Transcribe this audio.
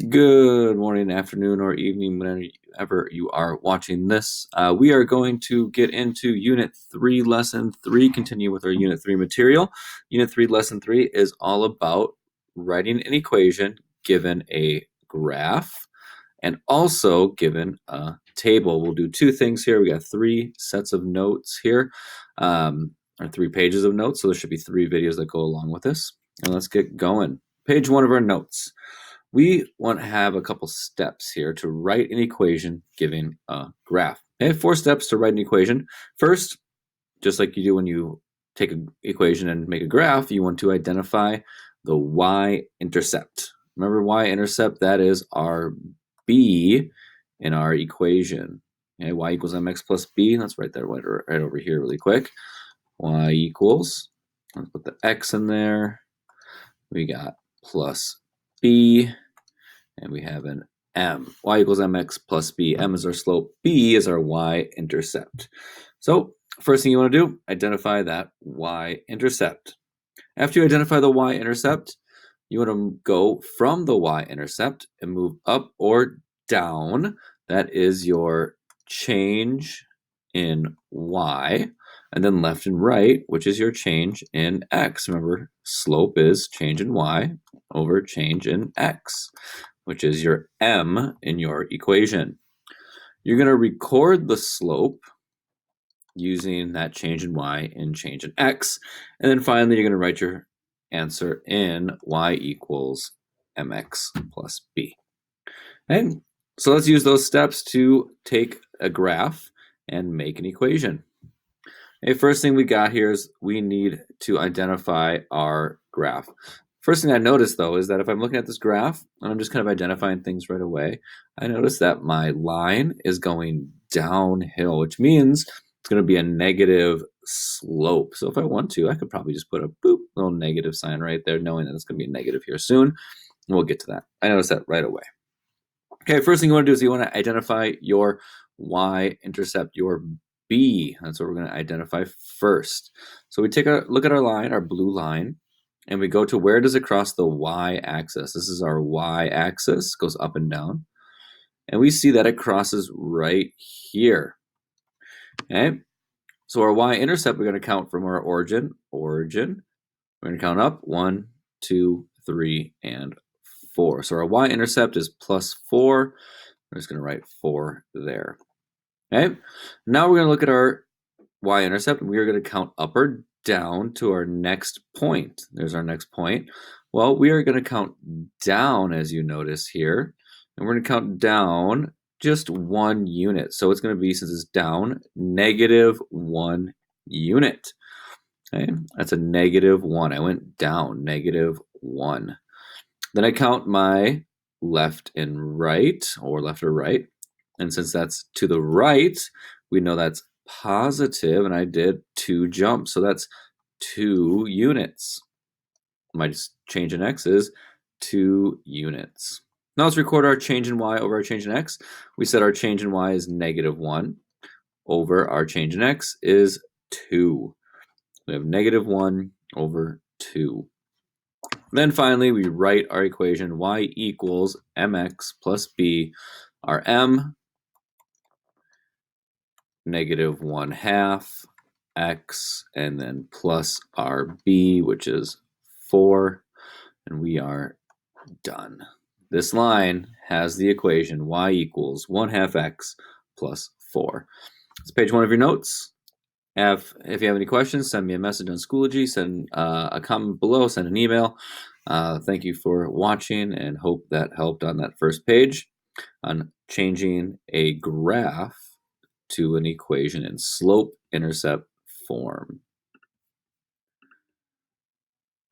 Good morning, afternoon, or evening, whenever you are watching this. We are going to get into Unit 3, Lesson 3, continue with our Unit 3 material. Unit 3, Lesson 3 is all about writing an equation given a graph and also given a table. We'll do two things here. We got 3 sets of notes here, or 3 pages of notes, so there should be 3 videos that go along with this. And let's get going. Page 1 of our notes. We want to have a couple steps here to write an equation giving a graph. Okay, 4 steps to write an equation. First, just like you do when you take an equation and make a graph, you want to identify the y-intercept. Remember y-intercept, that is our b in our equation. Okay, y equals mx plus b. Let's write that right over here really quick. Y equals, let's put the x in there. We got plus b. And we have an m. Y equals mx plus b. M is our slope. B is our y-intercept. So first thing you want to do, identify that y-intercept. After you identify the y-intercept, you want to go from the y-intercept and move up or down. That is your change in y. And then left and right, which is your change in x. Remember, slope is change in y over change in x, which is your m in your equation. You're going to record the slope using that change in y and change in x. And then finally, you're going to write your answer in y equals mx plus b. Okay, so let's use those steps to take a graph and make an equation. Okay, first thing we got here is we need to identify our graph. First thing I notice, though, is that if I'm looking at this graph and I'm just kind of identifying things right away, I notice that my line is going downhill, which means it's going to be a negative slope. So if I want to, I could probably just put a boop, little negative sign right there, knowing that it's going to be a negative here soon. And we'll get to that. I notice that right away. Okay, first thing you want to do is you want to identify your y-intercept, your b. That's what we're going to identify first. So we take a look at our line, our blue line, and we go to where does it cross the y-axis. This is our y-axis, goes up and down. And we see that it crosses right here. Okay, so our y-intercept, we're going to count from our origin. We're going to count up 1, 2, 3, and 4. So our y-intercept is plus 4. We're just going to write 4 there. Okay, now we're going to look at our y-intercept, and we are going to count up or down to our next point. There's our next point. Well, we are going to count down, as you notice here, and we're going to count down just 1 unit. So it's going to be, since it's down, negative 1 unit. Okay, that's a negative 1. I went down, negative 1. Then I count my left and right, or left or right. And since that's to the right, we know that's positive, and I did 2 jumps, so that's 2 units. My change in x is 2 units. Now let's record our change in y over our change in x. We said our change in y is negative 1 over our change in x is 2. We have negative 1 over 2. Then finally, we write our equation y equals mx plus b, our m, negative 1/2 x, and then plus our b, which is 4, and we are done. This line has the equation y equals 1/2 x plus 4. It's page 1 of your notes. If you have any questions, send me a message on Schoology, send a comment below, send an email. Thank you for watching, and hope that helped on that first page on changing a graph to an equation in slope-intercept form.